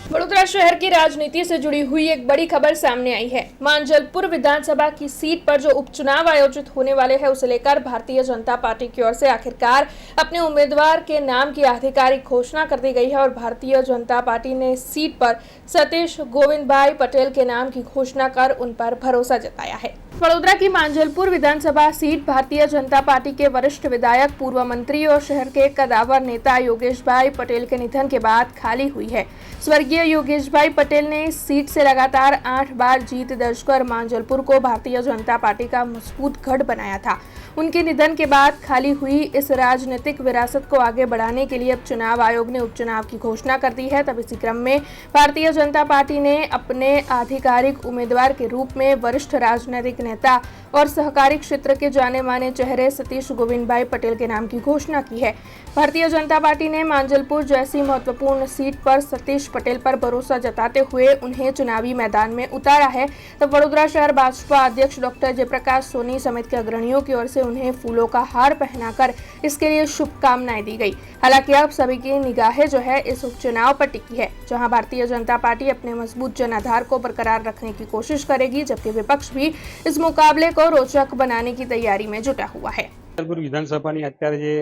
वडोदरा शहर की राजनीति से जुड़ी हुई एक बड़ी खबर सामने आई है। मांजलपुर विधानसभा की सीट पर जो उपचुनाव आयोजित होने वाले हैं उसे लेकर भारतीय जनता पार्टी की ओर से आखिरकार अपने उम्मीदवार के नाम की आधिकारिक घोषणा कर दी गई है और भारतीय जनता पार्टी ने इस सीट पर सतीश गोविंद भाई पटेल के नाम की घोषणा कर उन पर भरोसा जताया है। वडोदरा की मांजलपुर विधानसभा सीट भारतीय जनता पार्टी के वरिष्ठ विधायक, पूर्व मंत्री और शहर के कदावर नेता योगेश भाई पटेल के निधन के बाद खाली हुई है। स्वर्गीय योगेश भाई पटेल ने इस सीट से लगातार 8 बार जीत दर्ज कर मांजलपुर को भारतीय जनता पार्टी का मजबूत गढ़ बनाया था। उनके निधन के बाद खाली हुई इस राजनीतिक विरासत को आगे बढ़ाने के लिए अब चुनाव आयोग ने उपचुनाव की घोषणा कर दी है। तब इसी क्रम में भारतीय जनता पार्टी ने अपने आधिकारिक उम्मीदवार के रूप में वरिष्ठ राजनीतिक नेता और सहकारी क्षेत्र के जाने माने चेहरे सतीश गोविंद भाई पटेल के नाम की घोषणा की है। भारतीय जनता पार्टी ने मांजलपुर जैसी महत्वपूर्ण सीट पर सतीश पटेल पर भरोसा जताते हुए उन्हें चुनावी मैदान में उतारा है। तब वडोदरा शहर भाजपा अध्यक्ष डॉक्टर जयप्रकाश सोनी समेत के अग्रणियों की ओर से उन्हें फूलों का हार पहनाकर इसके लिए शुभकामनाएं दी गई। हालांकि अब सभी की निगाहें जो है इस उपचुनाव पर टिकी है, जहां भारतीय जनता पार्टी अपने मजबूत जनाधार को बरकरार रखने की कोशिश करेगी, जबकि विपक्ष भी इस मुकाबले को रोचक बनाने की तैयारी में जुटा हुआ है। विधानसभाની અત્યારે જે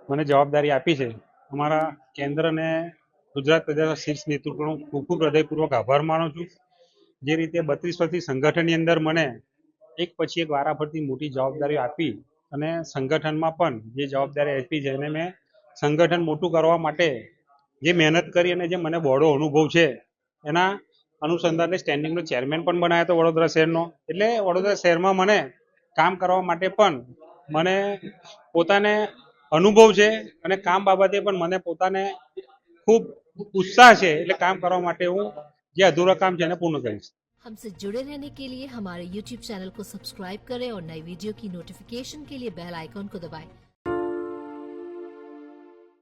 મને જવાબદારી આપી છે, અમારા કેન્દ્ર અને ગુજરાત પ્રદેશ શીર્ષ નેતૃત્વનો ખૂબ ખૂબ હૃદયપૂર્વક આભાર માનું છું। જે રીતે 32 વર્ષથી સંગઠનની અંદર મને એક પછી એક વારાફરતી મોટી જવાબદારી આપી અને સંગઠનમાં પણ જે જવાબદારી આપી છે એને મેં સંગઠન મોટું કરવા માટે જે મહેનત કરી અને જે મને બહોળો અનુભવ છે એના અનુસંધાને સ્ટેન્ડિંગનો ચેરમેન પણ બનાવ્યો હતો વડોદરા શહેરનો। એટલે વડોદરા શહેરમાં મને કામ કરવા માટે પણ મને પોતાને અનુભવ છે અને કામ બાબતે પણ મને પોતાને ખૂબ ઉત્સાહ છે। એટલે કામ કરવા માટે હું જે અધૂરા કામ છે એને પૂર્ણ કરીશ। हमसे जुड़े रहने के लिए हमारे YouTube चैनल को सब्सक्राइब करें और नई वीडियो की नोटिफिकेशन के लिए बेल आइकॉन को दबाएं।